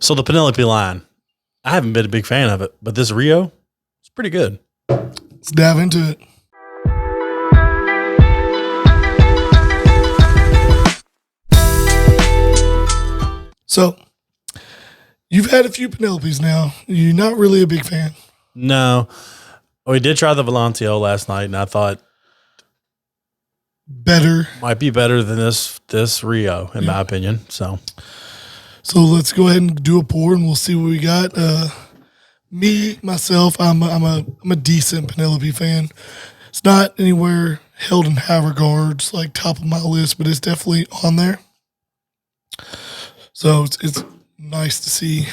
So the Penelope line, I haven't been a big fan of it, but this Rio, it's pretty good. Let's dive into it. So, you've had a few Penelopes now. You're not really a big fan. No. We did try the Valencio last night, and I thought Better. might be better than this Rio, in my opinion. So let's go ahead and do a pour, and we'll see what we got. Myself, I'm a decent Penelope fan. It's not anywhere held in high regards, like top of my list, but it's definitely on there. So it's nice to see.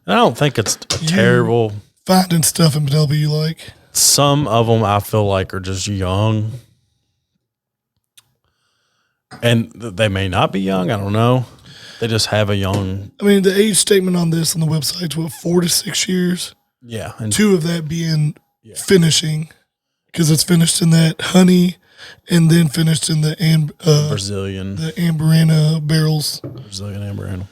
I don't think it's terrible. Finding stuff in Penelope you like. Some of them I feel like are just young. And they may not be young. I don't know. They just have a young. I mean, the age statement on this on the website is 4 to 6 years. Yeah. And 2 of that being finishing, because it's finished in that honey and then finished in the Brazilian. The Amberana barrels. Brazilian Amberana.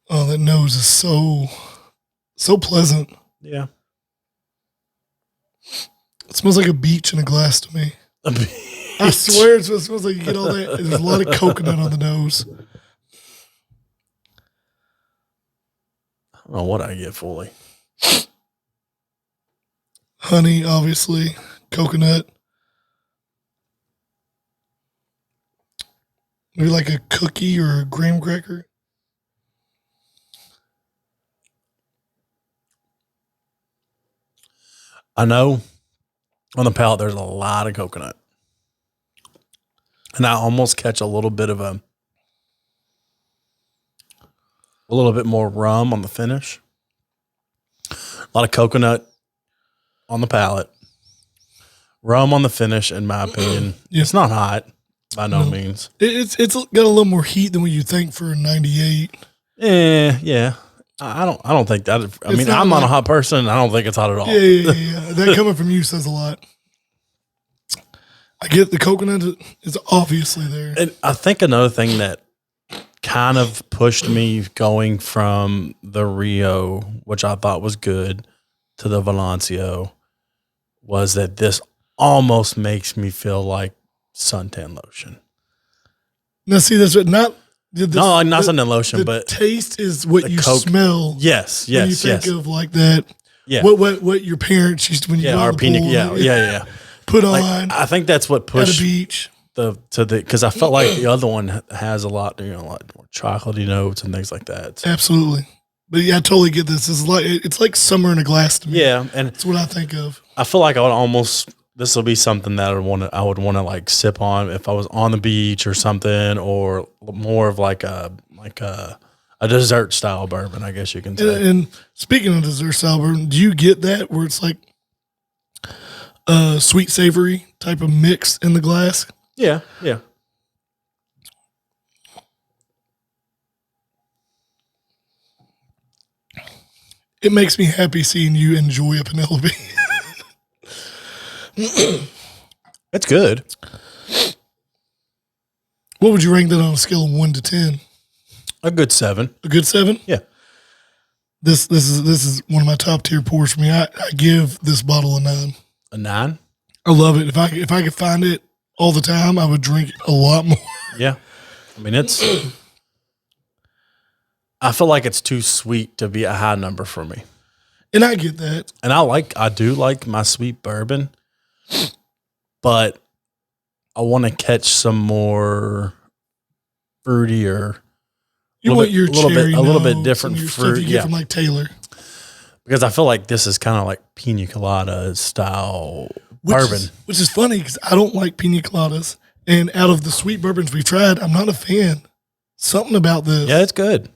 Oh, that nose is so pleasant. Yeah. It smells like a beach in a glass to me. A beach. I swear it smells like you get all that. There's a lot of coconut on the nose. I don't know what I get fully. Honey, obviously. Coconut. Maybe like a cookie or a graham cracker. I know on the palate there's a lot of coconut. And I almost catch a little bit of a little bit more rum on the finish. A lot of coconut on the palate. Rum on the finish, in my opinion. It's not hot by no means. It's got a little more heat than what you think for a 98. Yeah. I don't think that. I mean, I'm not a hot person. I don't think it's hot at all. Yeah. That coming from you says a lot. I get the coconut is obviously there. And I think another thing that kind of pushed me going from the Rio, which I thought was good, to the Valencio, was that this almost makes me feel like suntan lotion. Now, see, that's what not suntan lotion, the but taste is what you smell. Yes, when you think of like that. Yeah. What your parents used to when you go to the pool, yeah. Put like, on. I think that's what pushed at a beach. Because I felt like the other one has a lot more chocolatey notes and things like that. Absolutely. But yeah, I totally get this. It's like summer in a glass to me. Yeah, and that's what I think of. I feel like I would almost. This will be something that I would want to like sip on if I was on the beach or something, or more of like a dessert style bourbon, I guess you can say. And speaking of dessert style bourbon, do you get that where it's like a sweet savory type of mix in the glass? Yeah. It makes me happy seeing you enjoy a Penelope. It's good. What would you rank that on a scale of 1 to 10? A good 7. A good 7? Yeah. This is one of my top tier pours for me. I give this bottle a 9. A 9? I love it. If I could find it all the time, I would drink a lot more. Yeah. I mean, I feel like it's too sweet to be a high number for me. And I get that. And I do like my sweet bourbon, but I want to catch some more fruitier. You want your cherry a little bit different fruit. You get from like Taylor. Because I feel like this is kind of like pina colada style bourbon. Which is funny because I don't like pina coladas. And out of the sweet bourbons we've tried, I'm not a fan. Something about this. Yeah, it's good.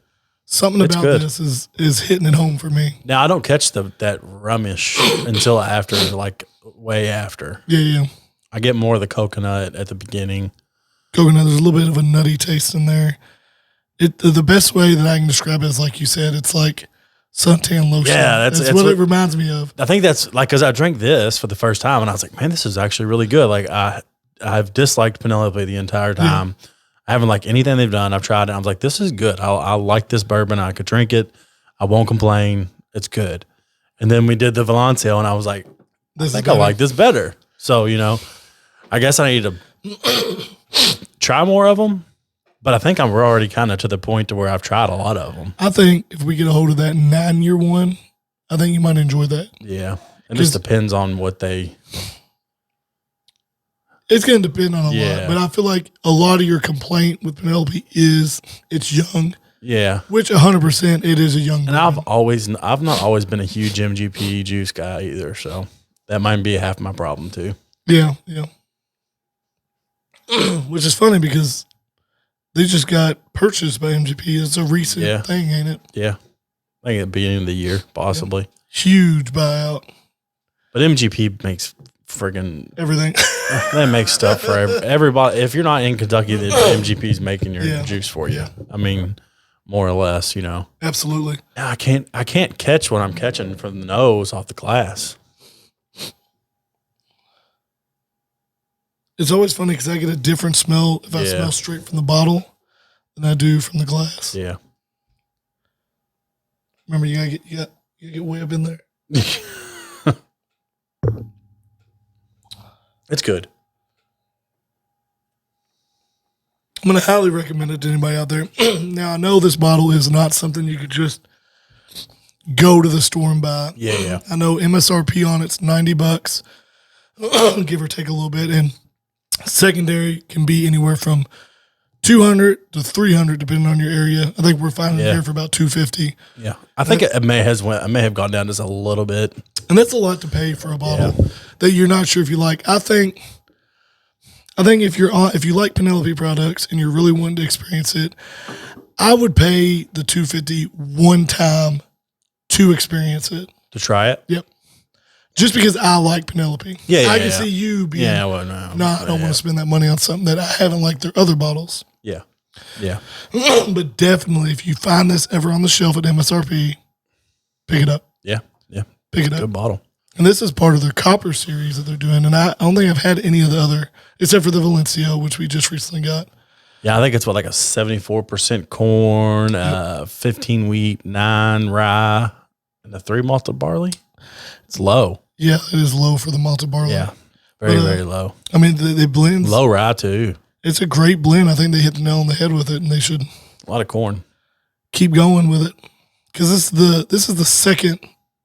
Something about this is hitting it home for me. Now, I don't catch that rummish until after, like way after. Yeah. I get more of the coconut at the beginning. Coconut, there's a little bit of a nutty taste in there. The best way that I can describe it is, like you said, it's like suntan lotion. Yeah, that's what it reminds me of. I think that's like, because I drank this for the first time and I was like, man, this is actually really good. Like I've disliked Penelope the entire time. Yeah. I haven't liked anything they've done. I've tried it. I was like, this is good. I like this bourbon. I could drink it. I won't complain. It's good. And then we did the Valencio, and I was like, I think I like this better. So, I guess I need to try more of them. But I think I'm already kind of to the point to where I've tried a lot of them. I think if we get a hold of that 9-year one, I think you might enjoy that. Yeah. It just depends on what they... It's going to depend on a lot, but I feel like a lot of your complaint with Penelope is it's young. Yeah. Which 100% it is a young And bourbon. I've not always been a huge MGP juice guy either, so that might be half my problem too. Yeah. Which is funny because they just got purchased by MGP. It's a recent thing, ain't it? Yeah. I think at the beginning of the year, possibly. Yeah. Huge buyout. But MGP makes friggin' everything. They make stuff for everybody. If you're not in Kentucky, then MGP's making your juice for you. I mean, more or less, Absolutely. I can't catch what I'm catching from the nose off the glass. It's always funny because I get a different smell if I smell straight from the bottle than I do from the glass. Yeah. Remember, you gotta get way up in there. It's good. I'm going to highly recommend it to anybody out there. Now, I know this bottle is not something you could just go to the store and buy. Yeah. I know MSRP on it's $90, give or take a little bit, and secondary can be anywhere from $200 to $300 depending on your area. I think we're finding it here for about $250. Yeah, I think it may have gone down just a little bit, and that's a lot to pay for a bottle that you're not sure if you like. I think if you like Penelope products and you're really wanting to experience it, I would pay the $250 one time to experience it, to try it. Yep. Just because I like Penelope. I can see you being, I don't want to spend that money on something that I haven't liked their other bottles. Yeah. But definitely, if you find this ever on the shelf at MSRP, pick it up. Yeah. Pick it up. Good bottle. And this is part of their copper series that they're doing. And I don't think I've had any of the other, except for the Valencio, which we just recently got. Yeah, I think it's like a 74% corn, 15 wheat, 9 rye, and a 3 malted barley. It's low. Yeah, it is low for the malted barley. Yeah, very low. I mean, they blend. Low rye, too. It's a great blend. I think they hit the nail on the head with it, and they should. A lot of corn. Keep going with it. Because this is the second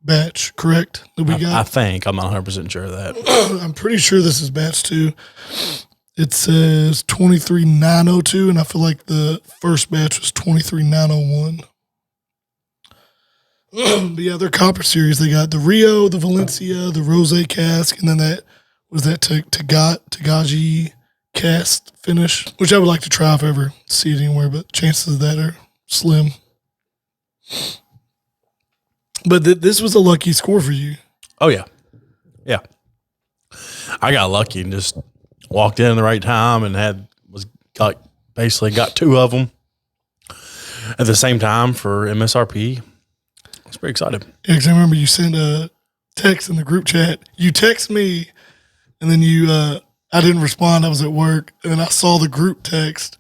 batch, correct, that we got? I think. I'm not 100% sure of that. I'm pretty sure this is batch 2. It says 23902, and I feel like the first batch was 23901. But yeah, their copper series, they got the Rio, the Valencia, the Rose cask, and then that Tagaji cast finish, which I would like to try if I ever see it anywhere, but chances of that are slim. But this was a lucky score for you. Oh, yeah. Yeah. I got lucky and just walked in at the right time and basically got 2 of them at the same time for MSRP. I was pretty excited. Yeah, because I remember you sent a text in the group chat. You text me, and then I didn't respond. I was at work, and then I saw the group text.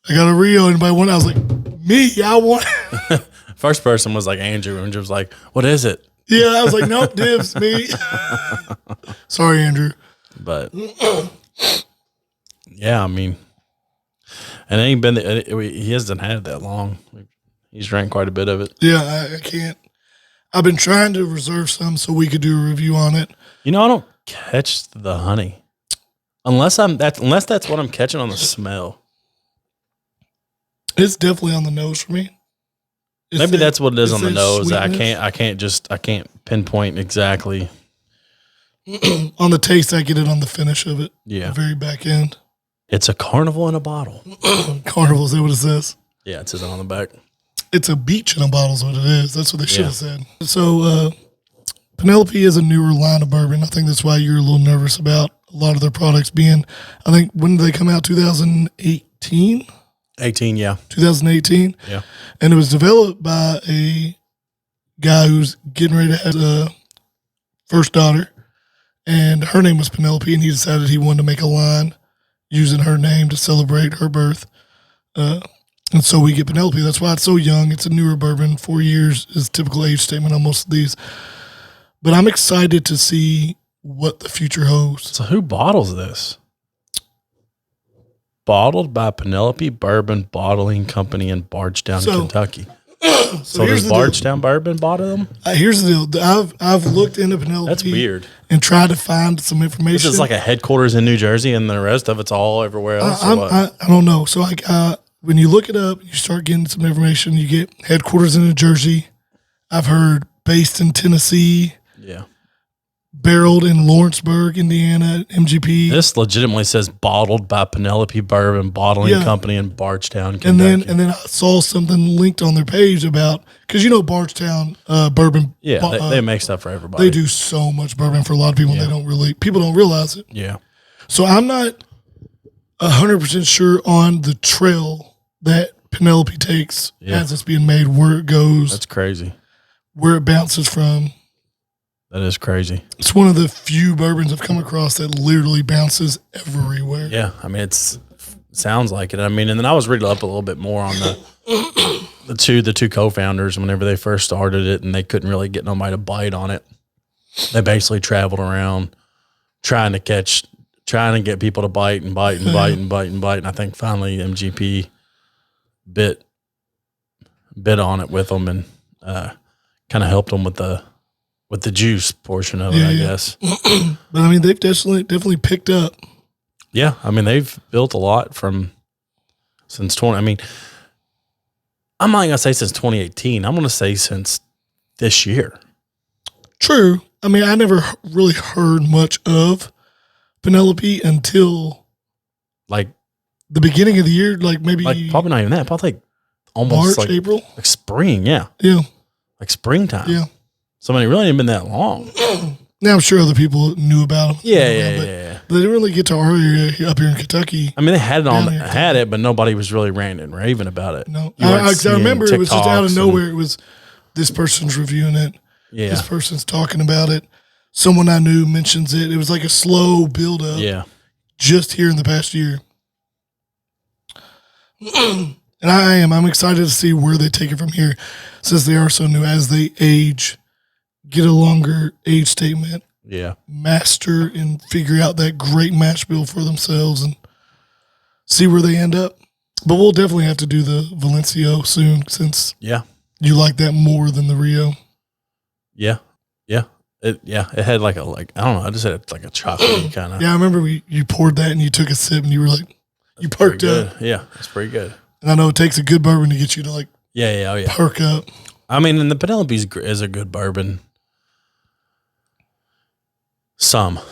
I got a Rio. Anybody want it? I was like, me, I want it. First person was like Andrew. Andrew was like, what is it? Yeah, I was like, nope, dibs, me. Sorry, Andrew. But, yeah, I mean, and he hasn't had it that long. He's drank quite a bit of it. Yeah, I can't. I've been trying to reserve some so we could do a review on it. I don't catch the honey unless that's what I'm catching on the smell. It's definitely on the nose for me. Maybe that's what it is on the nose. Sweetness. I can't pinpoint exactly. On the taste, I get it on the finish of it. Yeah. The very back end. It's a carnival in a bottle. Carnival, is that what it says? Yeah, it says it on the back. It's a beach in a bottle is what it is. That's what they should have said. So Penelope is a newer line of bourbon. I think that's why you're a little nervous about a lot of their products being, I think, when did they come out? 2018? 18, yeah. 2018? Yeah. And it was developed by a guy who's getting ready to have a first daughter. And her name was Penelope, and he decided he wanted to make a line using her name to celebrate her birth. And so we get Penelope. That's why it's so young. It's a newer bourbon. 4 years is typical age statement on most of these. But I'm excited to see what the future holds. So who bottles this? Bottled by Penelope Bourbon Bottling Company in Bardstown, Kentucky. So does Bardstown Bourbon bottle them? Here's the deal. I've looked into Penelope. That's weird. And tried to find some information. This is like a headquarters in New Jersey, and the rest of it's all everywhere else. I don't know. So like when you look it up, you start getting some information. You get headquarters in New Jersey. I've heard based in Tennessee. Yeah. Barreled in Lawrenceburg, Indiana, MGP. This legitimately says bottled by Penelope Bourbon Bottling Company in Bardstown, Kentucky. And then I saw something linked on their page about, because you know Bardstown Bourbon. Yeah, they make stuff for everybody. They do so much bourbon for a lot of people. And people don't realize it. Yeah. So I'm not 100% sure on the trail that Penelope takes as it's being made, where it goes. That's crazy. Where it bounces from. That is crazy. It's one of the few bourbons I've come across that literally bounces everywhere. Yeah, I mean, sounds like it. I mean, and then I was reading up a little bit more on the two co-founders whenever they first started it, and they couldn't really get nobody to bite on it. They basically traveled around trying to get people to bite and bite and bite and bite and bite, and I think finally MGP bit on it with them and kind of helped them with the juice portion of it, I guess. But I mean, they've definitely picked up. Yeah, I mean, they've built a lot since 20. I mean, I'm not gonna say since 2018. I'm gonna say since this year. True. I mean, I never really heard much of Penelope until like the beginning of the year, like probably not even that. Probably like almost March, April, like spring. Yeah, like springtime. Yeah. So I mean, it really ain't been that long. Now I'm sure other people knew about them. Yeah. But they didn't really get to our area up here in Kentucky. I mean, they had it, but nobody was really ranting and raving about it. No, I remember it was just out of nowhere. It was this person's reviewing it. Yeah, this person's talking about it. Someone I knew mentions it. It was like a slow build up. Yeah, just here in the past year. And I'm excited to see where they take it from here, since they are so new. As they age, get a longer age statement. Yeah. Master and figure out that great mash bill for themselves and see where they end up. But we'll definitely have to do the Valencio soon, since you like that more than the Rio. Yeah. It had like I don't know, I just had like a chocolate kind of. Yeah, I remember you poured that and you took a sip and you were like, you perked up. Yeah, it's pretty good. And I know it takes a good bourbon to get you to like perk up. I mean, and the Penelope is a good bourbon. Some. Now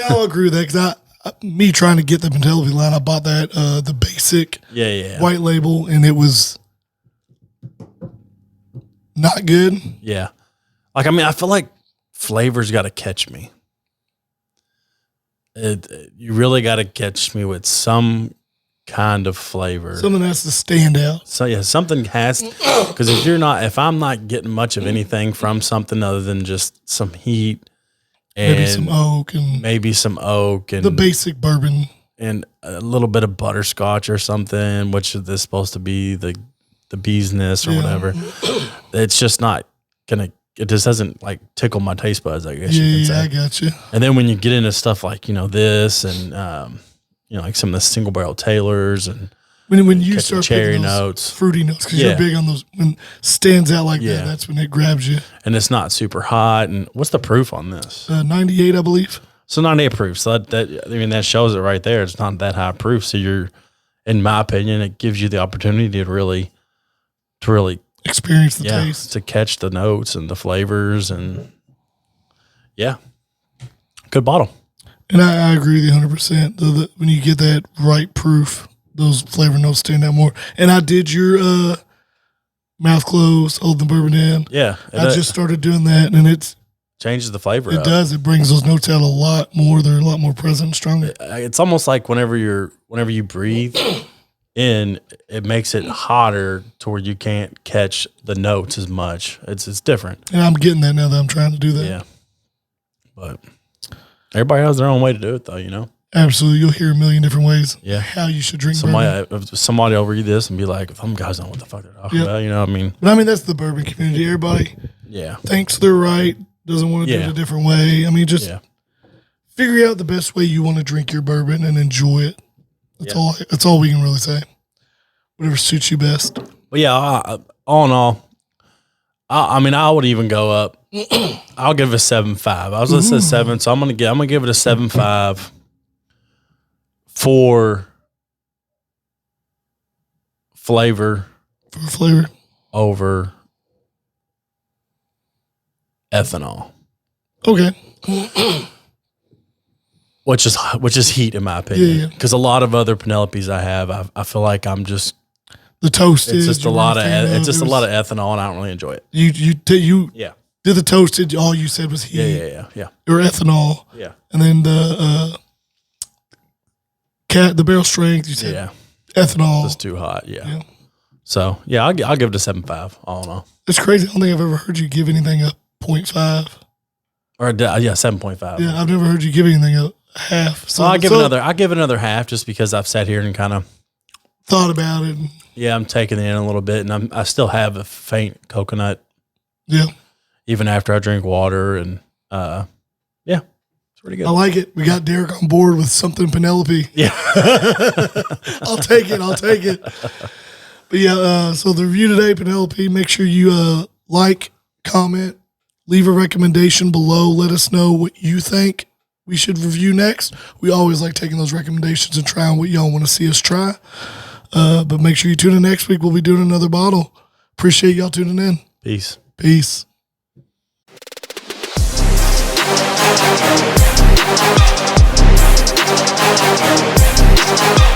I'll agree with that, because me trying to get the Penelope line, I bought that the basic white label, and it was not good. Yeah. Like, I mean, I feel like flavor's got to catch me. You really got to catch me with some kind of flavor. Something has to stand out. So yeah, something has to, because if I'm not getting much of anything from something other than just some heat and maybe some oak and the basic bourbon and a little bit of butterscotch or something, which is supposed to be the bee's nest or whatever. It's just not gonna. It just doesn't like tickle my taste buds, I guess you can say. I got you. And then when you get into stuff like this and like some of the single barrel Taylors and when you start cherry those notes, fruity notes, because you're big on those, when it stands out like that, that's when it grabs you. And it's not super hot. And what's the proof on this? 98, I believe. So 98 proof. So that shows it right there. It's not that high proof. So in my opinion, it gives you the opportunity to really experience the taste, to catch the notes and the flavors, and good bottle. And I agree with you 100%. When you get that right proof, those flavor notes stand out more. And I did your mouth closed, hold the bourbon in. Yeah. I just started doing that, and it changes the flavor. It does. It brings those notes out a lot more. They're a lot more present and stronger. It's almost like whenever you breathe in, it makes it hotter to where you can't catch the notes as much. It's different. And I'm getting that now that I'm trying to do that. Yeah. But everybody has their own way to do it, though, Absolutely. You'll hear a million different ways Yeah. how you should drink bourbon. Somebody will read this and be like, some guys don't know what the fuck they're talking about. You know what I mean? But I mean, that's the bourbon community. Everybody thinks they're right, doesn't want to do it a different way. I mean, just figure out the best way you want to drink your bourbon and enjoy it. That's all we can really say. Whatever suits you best. But yeah, all in all, I mean, I would even go up. I'll give it a 7.5. I was going to say 7, so I'm gonna give it a 7.5 for flavor. For flavor over ethanol. Okay. Which is heat in my opinion. Because a lot of other Penelopes I have, I feel like I'm just the toasted. It's just a lot of ethanol, and I don't really enjoy it. You did the toasted. All you said was heat. Yeah. Or ethanol. Yeah. And then the barrel strength. You said ethanol. It's too hot. Yeah. So I'll give it a 7.5. All in all, it's crazy. I don't think I've ever heard you give anything a 0.5. Or 7.5. Yeah, I've never heard you give anything a half. So I give another half just because I've sat here and kind of thought about it. Yeah, I'm taking it in a little bit, and I still have a faint coconut. Yeah. Even after I drink water, and it's pretty good. I like it. We got Derek on board with something Penelope. Yeah. I'll take it. But yeah, so the review today, Penelope, make sure you like, comment, leave a recommendation below. Let us know what you think we should review next. We always like taking those recommendations and trying what y'all want to see us try. But make sure you tune in next week. We'll be doing another bottle. Appreciate y'all tuning in. Peace. Peace. We'll be right back.